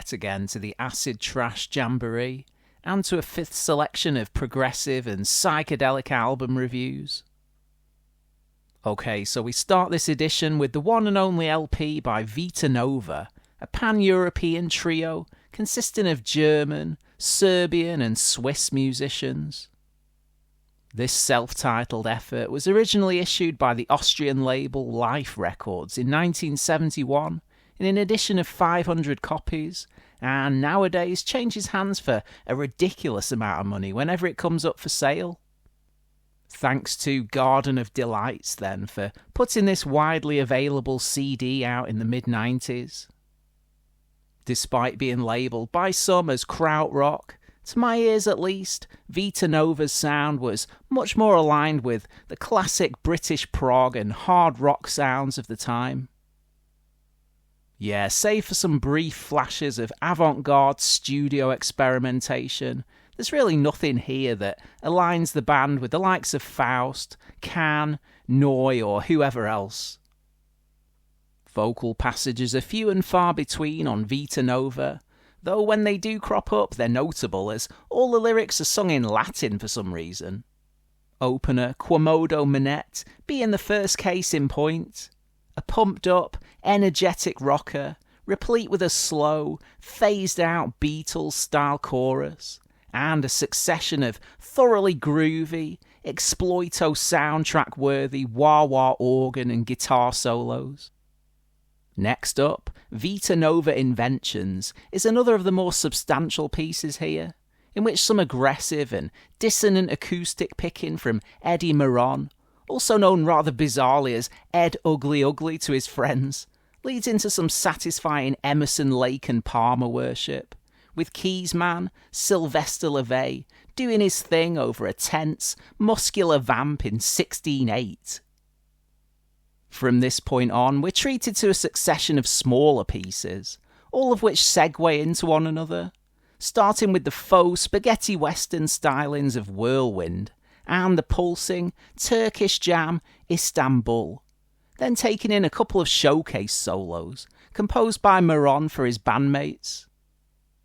yet again to the acid trash jamboree, and to a fifth selection of progressive and psychedelic album reviews. Okay, so we start this edition with the one and only LP by Vita, a pan-European trio consisting of German, Serbian and Swiss musicians. This self-titled effort was originally issued by the Austrian label Life Records in 1971 in an edition of 500 copies, and nowadays changes hands for a ridiculous amount of money whenever it comes up for sale. Thanks to Garden of Delights, then, for putting this widely available CD out in the mid-90s. Despite being labelled by some as krautrock, to my ears at least, Vita Nova's sound was much more aligned with the classic British prog and hard rock sounds of the time. Yeah, save for some brief flashes of avant-garde studio experimentation, there's really nothing here that aligns the band with the likes of Faust, Can, Noy or whoever else. Vocal passages are few and far between on Vita Nova, though when they do crop up they're notable as all the lyrics are sung in Latin for some reason. Opener Quomodo Manette being the first case in point. A pumped up, energetic rocker, replete with a slow, phased out Beatles-style chorus, and a succession of thoroughly groovy, Exploito soundtrack-worthy wah-wah organ and guitar solos. Next up, Vita Nova Inventions is another of the more substantial pieces here, in which some aggressive and dissonant acoustic picking from Eddie Moran, also known rather bizarrely as Ed Ugly Ugly to his friends, leads into some satisfying Emerson, Lake and Palmer worship, with keysman Sylvester LeVay doing his thing over a tense, muscular vamp in 16/8. From this point on, we're treated to a succession of smaller pieces, all of which segue into one another, starting with the faux spaghetti western stylings of Whirlwind and the pulsing Turkish jam Istanbul, then taking in a couple of showcase solos composed by Moran for his bandmates.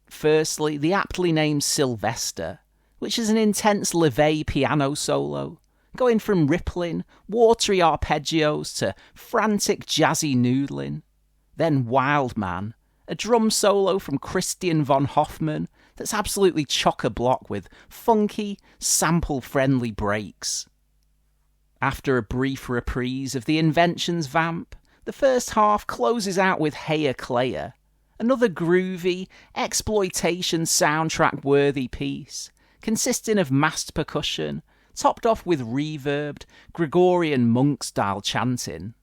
Firstly, the aptly named Sylvester, which is an intense LeVay piano solo, going from rippling, watery arpeggios to frantic jazzy noodling. Then Wild Man, a drum solo from Christian von Hoffmann that's absolutely chock-a-block with funky, sample-friendly breaks. After a brief reprise of the Inventions vamp, the first half closes out with Heya Claya, another groovy, exploitation soundtrack-worthy piece, consisting of massed percussion, topped off with reverbed, Gregorian monk-style chanting.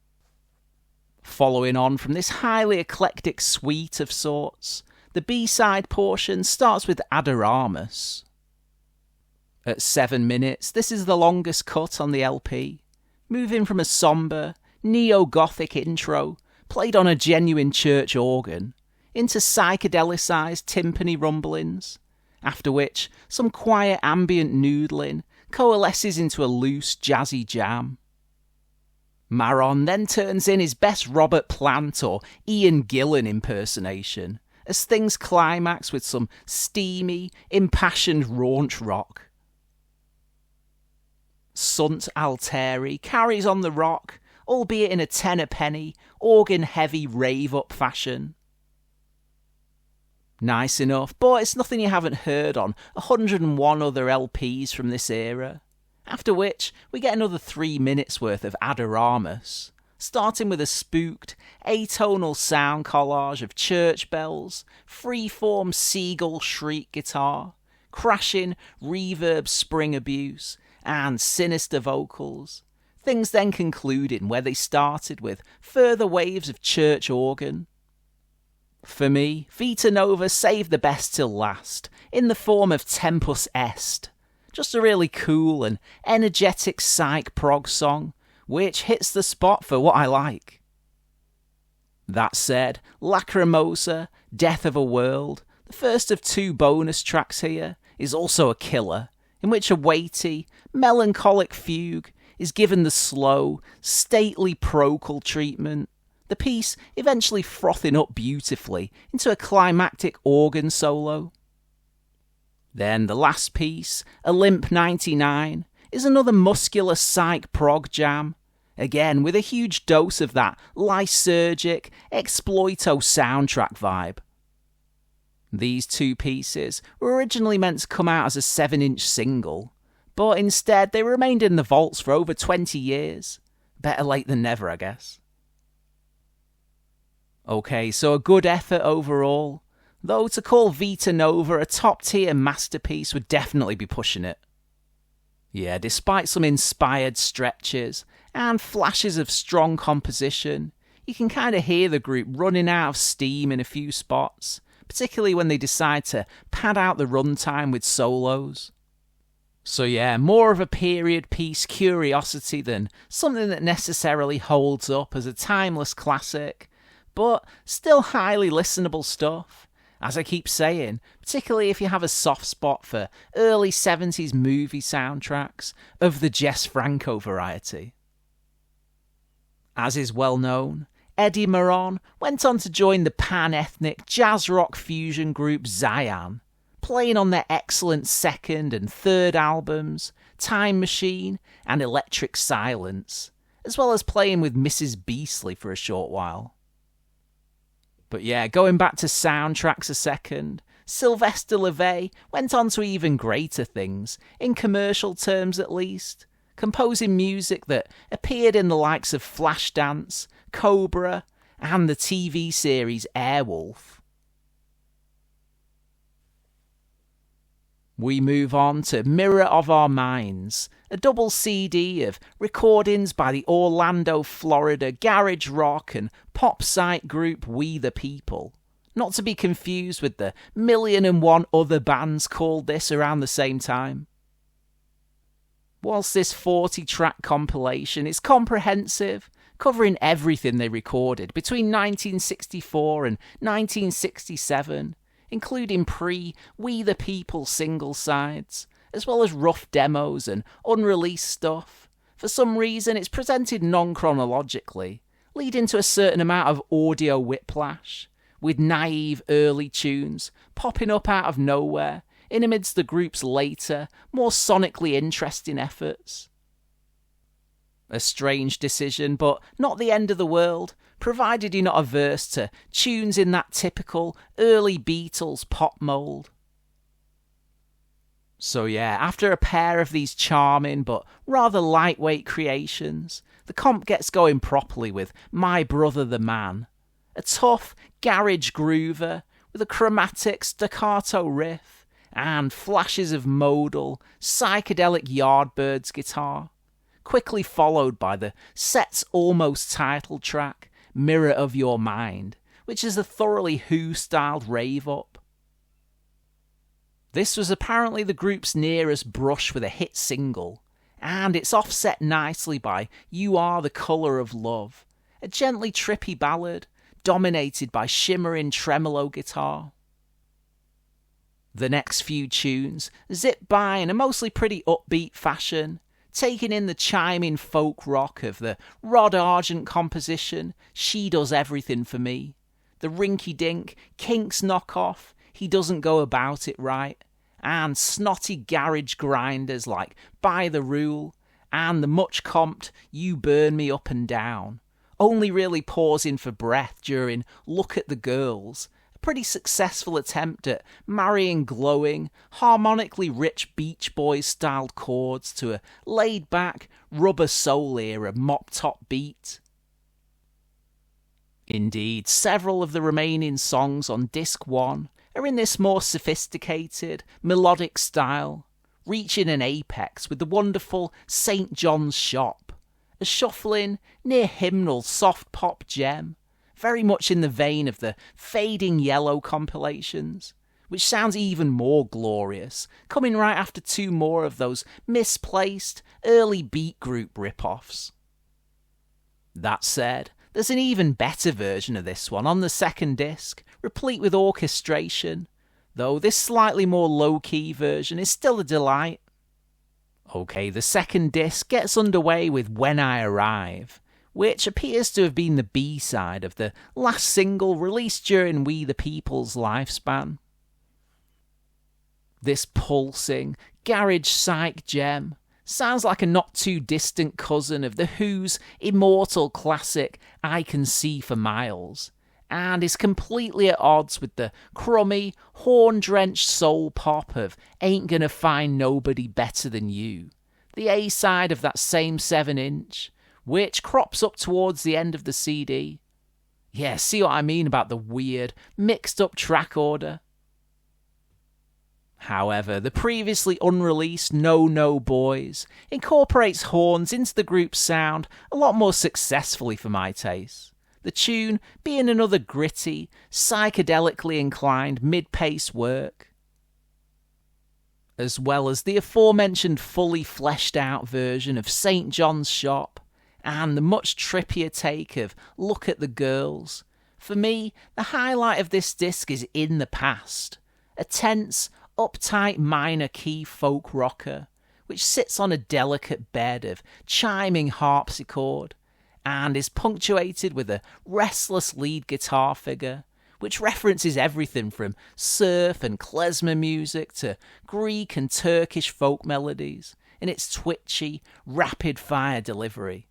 Following on from this highly eclectic suite of sorts, the B-side portion starts with Adoramus. At 7 minutes, this is the longest cut on the LP, moving from a sombre, neo-gothic intro, played on a genuine church organ, into psychedelicized timpani rumblings, after which some quiet ambient noodling coalesces into a loose, jazzy jam. Maron then turns in his best Robert Plant or Ian Gillan impersonation, as things climax with some steamy, impassioned raunch rock. Sunt Alteri carries on the rock, albeit in a tenor penny, organ-heavy rave-up fashion. Nice enough, but it's nothing you haven't heard on 101 other LPs from this era. After which, we get another 3 minutes worth of Adoramus, starting with a spooked, atonal sound collage of church bells, freeform seagull shriek guitar, crashing reverb spring abuse, and sinister vocals. Things then concluding where they started with further waves of church organ. For me, Vita Nova saved the best till last, in the form of Tempus Est. Just a really cool and energetic psych prog song, which hits the spot for what I like. That said, Lacrimosa, Death of a World, the first of 2 bonus tracks here, is also a killer, in which a weighty, melancholic fugue is given the slow, stately procal treatment, the piece eventually frothing up beautifully into a climactic organ solo. Then the last piece, Olymp 99, is another muscular psych prog jam, again with a huge dose of that lysergic Exploito soundtrack vibe. These two pieces were originally meant to come out as a 7-inch single, but instead they remained in the vaults for over 20 years. Better late than never, I guess. Okay, so a good effort overall, though to call Vita Nova a top-tier masterpiece would definitely be pushing it. Yeah, despite some inspired stretches and flashes of strong composition, you can kind of hear the group running out of steam in a few spots, particularly when they decide to pad out the runtime with solos. So yeah, more of a period piece curiosity than something that necessarily holds up as a timeless classic, but still highly listenable stuff. As I keep saying, particularly if you have a soft spot for early 70s movie soundtracks of the Jess Franco variety. As is well known, Eddie Moran went on to join the pan-ethnic jazz rock fusion group Zion, playing on their excellent second and third albums, Time Machine and Electric Silence, as well as playing with Mrs. Beastly for a short while. But yeah, going back to soundtracks a second, Sylvester LeVay went on to even greater things, in commercial terms at least, composing music that appeared in the likes of Flashdance, Cobra, and the TV series Airwolf. We move on to Mirror of Our Minds, a double CD of recordings by the Orlando, Florida garage rock and pop psych group We the People, not to be confused with the 1,000,001 other bands called this around the same time. Whilst this 40-track compilation is comprehensive, covering everything they recorded between 1964 and 1967, including pre-We the People single sides, as well as rough demos and unreleased stuff. For some reason, it's presented non-chronologically, leading to a certain amount of audio whiplash, with naive early tunes popping up out of nowhere in amidst the group's later, more sonically interesting efforts. A strange decision, but not the end of the world, provided you're not averse to tunes in that typical early Beatles pop mould. So yeah, after a pair of these charming but rather lightweight creations, the comp gets going properly with My Brother the Man, a tough garage groover with a chromatic staccato riff and flashes of modal, psychedelic Yardbirds guitar, quickly followed by the set's almost title track, Mirror of Your Mind, which is a thoroughly Who-styled rave-up. This was apparently the group's nearest brush with a hit single, and it's offset nicely by You Are the Colour of Love, a gently trippy ballad dominated by shimmering tremolo guitar. The next few tunes zip by in a mostly pretty upbeat fashion, taking in the chiming folk rock of the Rod Argent composition, She Does Everything for Me, the rinky-dink Kinks knockoff, He Doesn't Go About It Right, and snotty garage grinders like By the Rule, and the much-comped You Burn Me Up and Down, only really pausing for breath during Look at the Girls, a pretty successful attempt at marrying glowing, harmonically rich Beach Boys-styled chords to a laid-back, rubber soul-era mop-top beat. Indeed, several of the remaining songs on Disc 1 are in this more sophisticated, melodic style, reaching an apex with the wonderful St. John's Shop, a shuffling, near-hymnal soft pop gem, very much in the vein of the Fading Yellow compilations, which sounds even more glorious, coming right after two more of those misplaced, early beat group rip-offs. That said, there's an even better version of this one on the second disc, replete with orchestration, though this slightly more low-key version is still a delight. Okay, the second disc gets underway with When I Arrive, which appears to have been the B-side of the last single released during We the People's lifespan. This pulsing, garage psych gem sounds like a not-too-distant cousin of The Who's immortal classic I Can See for Miles, and is completely at odds with the crummy, horn-drenched soul pop of Ain't Gonna Find Nobody Better Than You, the A-side of that same 7-inch, which crops up towards the end of the CD. Yeah, see what I mean about the weird, mixed-up track order? However, the previously unreleased No No Boys incorporates horns into the group's sound a lot more successfully for my taste, the tune being another gritty, psychedelically inclined mid-pace work, as well as the aforementioned fully fleshed out version of St. John's Shop, and the much trippier take of Look at the Girls. For me, the highlight of this disc is In the Past, a tense, uptight minor key folk rocker, which sits on a delicate bed of chiming harpsichord, and is punctuated with a restless lead guitar figure, which references everything from surf and klezmer music to Greek and Turkish folk melodies in its twitchy, rapid-fire delivery.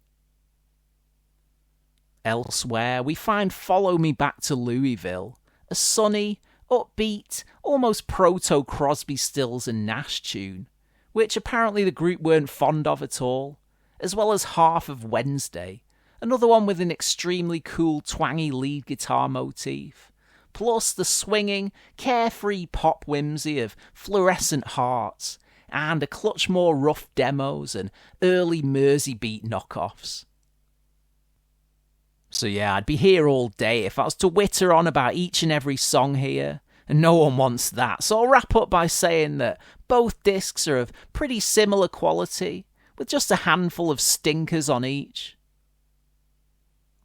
Elsewhere, we find Follow Me Back to Louisville, a sunny, upbeat, almost proto-Crosby, Stills and Nash tune, which apparently the group weren't fond of at all, as well as half of Wednesday, another one with an extremely cool twangy lead guitar motif, plus the swinging, carefree pop whimsy of Fluorescent Hearts, and a clutch more rough demos and early Mersey beat knockoffs. So yeah, I'd be here all day if I was to witter on about each and every song here, and no one wants that, so I'll wrap up by saying that both discs are of pretty similar quality, with just a handful of stinkers on each.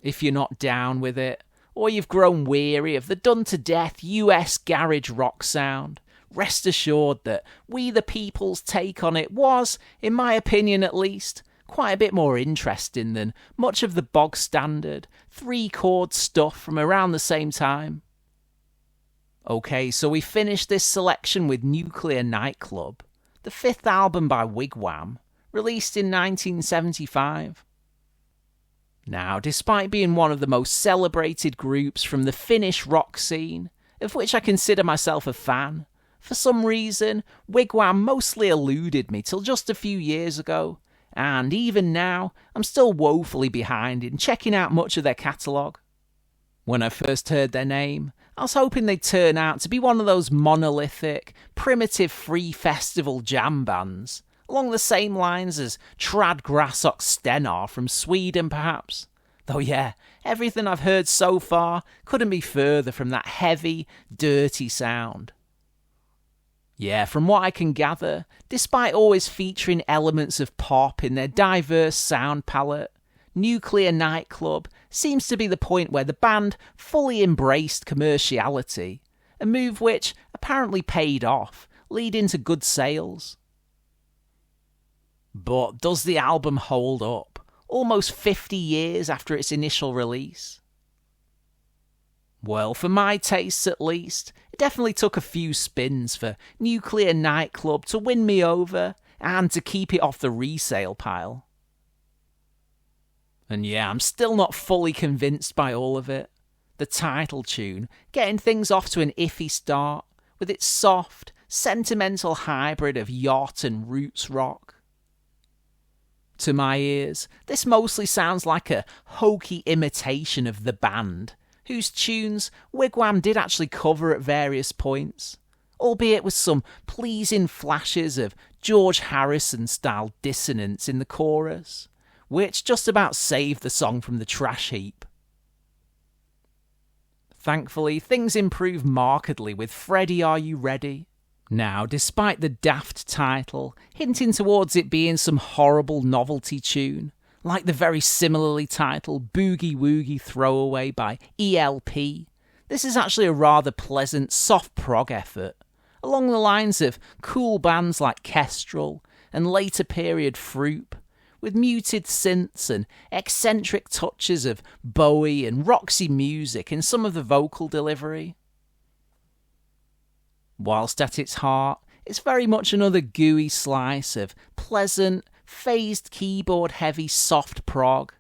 If you're not down with it, or you've grown weary of the done-to-death US garage rock sound, rest assured that We the People's take on it was, in my opinion at least, quite a bit more interesting than much of the bog-standard, three-chord stuff from around the same time. Okay, so we finished this selection with Nuclear Nightclub, the fifth album by Wigwam, released in 1975. Now, despite being one of the most celebrated groups from the Finnish rock scene, of which I consider myself a fan, for some reason, Wigwam mostly eluded me till just a few years ago, and even now, I'm still woefully behind in checking out much of their catalogue. When I first heard their name, I was hoping they'd turn out to be one of those monolithic, primitive free festival jam bands, along the same lines as Trad Grassock Stenar from Sweden perhaps. Though yeah, everything I've heard so far couldn't be further from that heavy, dirty sound. Yeah, from what I can gather, despite always featuring elements of pop in their diverse sound palette, Nuclear Nightclub seems to be the point where the band fully embraced commerciality, a move which apparently paid off, leading to good sales. But does the album hold up, almost 50 years after its initial release? Well, for my tastes at least, it definitely took a few spins for Nuclear Nightclub to win me over and to keep it off the resale pile. And yeah, I'm still not fully convinced by all of it. The title tune, getting things off to an iffy start, with its soft, sentimental hybrid of yacht and roots rock. To my ears, this mostly sounds like a hokey imitation of The Band, whose tunes Wigwam did actually cover at various points, albeit with some pleasing flashes of George Harrison-style dissonance in the chorus, which just about saved the song from the trash heap. Thankfully, things improve markedly with Freddie Are You Ready? Now, despite the daft title, hinting towards it being some horrible novelty tune, like the very similarly titled Boogie Woogie Throwaway by ELP, this is actually a rather pleasant soft prog effort, along the lines of cool bands like Kestrel and later period Froop, with muted synths and eccentric touches of Bowie and Roxy music in some of the vocal delivery. Whilst at its heart, it's very much another gooey slice of pleasant, phased keyboard-heavy soft prog.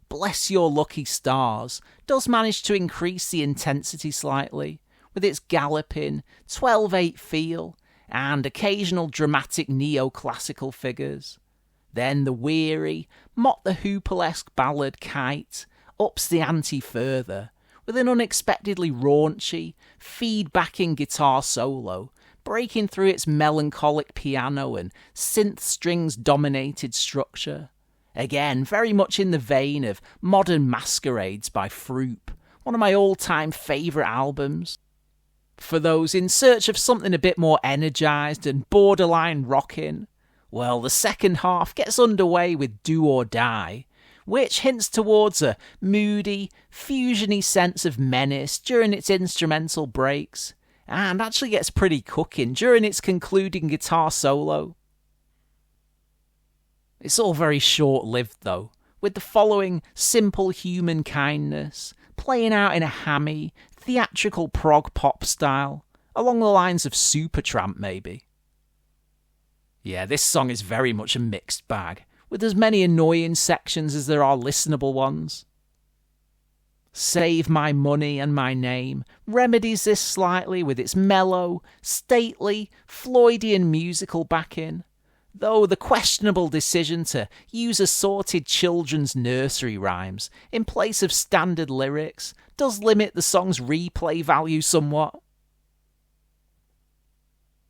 Bless Your Lucky Stars does manage to increase the intensity slightly, with its galloping, 12/8 feel, and occasional dramatic neoclassical figures. Then the weary, Mott the Hoople-esque ballad Kite ups the ante further, with an unexpectedly raunchy, feedbacking guitar solo, breaking through its melancholic piano and synth strings-dominated structure. Again, very much in the vein of Modern Masquerades by Froop, one of my all-time favourite albums. For those in search of something a bit more energised and borderline rocking, well, the second half gets underway with Do or Die, which hints towards a moody, fusiony sense of menace during its instrumental breaks, and actually gets pretty cooking during its concluding guitar solo. It's all very short-lived though, with the following simple human kindness playing out in a hammy, theatrical prog pop style, along the lines of Supertramp maybe. Yeah, this song is very much a mixed bag, with as many annoying sections as there are listenable ones. Save My Money and My Name remedies this slightly with its mellow, stately, Floydian musical backing, though the questionable decision to use assorted children's nursery rhymes in place of standard lyrics does limit the song's replay value somewhat.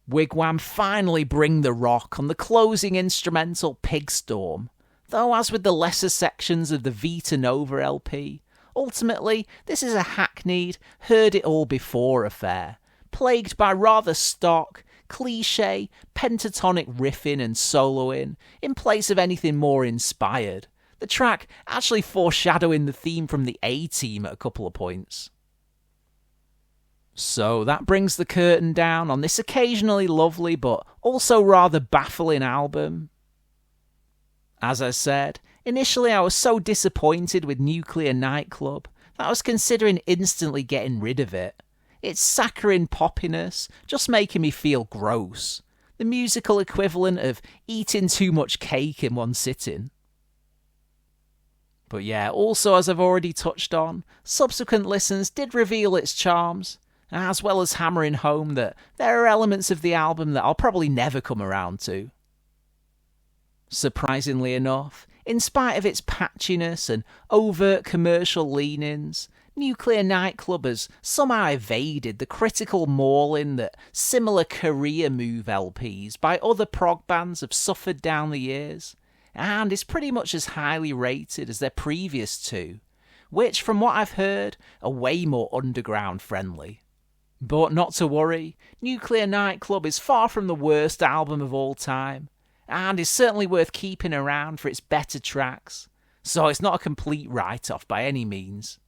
Wigwam finally bring the rock on the closing instrumental Pigstorm, though as with the lesser sections of the Vita Nova LP, ultimately this is a hackneyed, heard-it-all-before affair, plagued by rather stock, cliché, pentatonic riffing and soloing in place of anything more inspired, the track actually foreshadowing the theme from the A-Team at a couple of points. So that brings the curtain down on this occasionally lovely but also rather baffling album. As I said, initially I was so disappointed with Nuclear Nightclub that I was considering instantly getting rid of it. Its saccharine poppiness just making me feel gross, the musical equivalent of eating too much cake in one sitting. But yeah, also as I've already touched on, subsequent listens did reveal its charms, as well as hammering home that there are elements of the album that I'll probably never come around to. Surprisingly enough, in spite of its patchiness and overt commercial leanings, Nuclear Nightclub has somehow evaded the critical mauling that similar career move LPs by other prog bands have suffered down the years, and is pretty much as highly rated as their previous two, which, from what I've heard, are way more underground friendly. But not to worry, Nuclear Nightclub is far from the worst album of all time, and is certainly worth keeping around for its better tracks, so it's not a complete write-off by any means.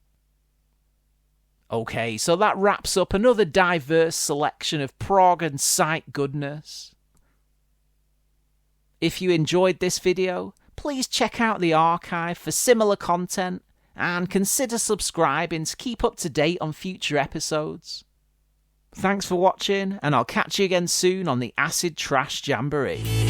Okay, so that wraps up another diverse selection of prog and psych goodness. If you enjoyed this video, please check out the archive for similar content, and consider subscribing to keep up to date on future episodes. Thanks for watching, and I'll catch you again soon on the Acid Trash Jamboree.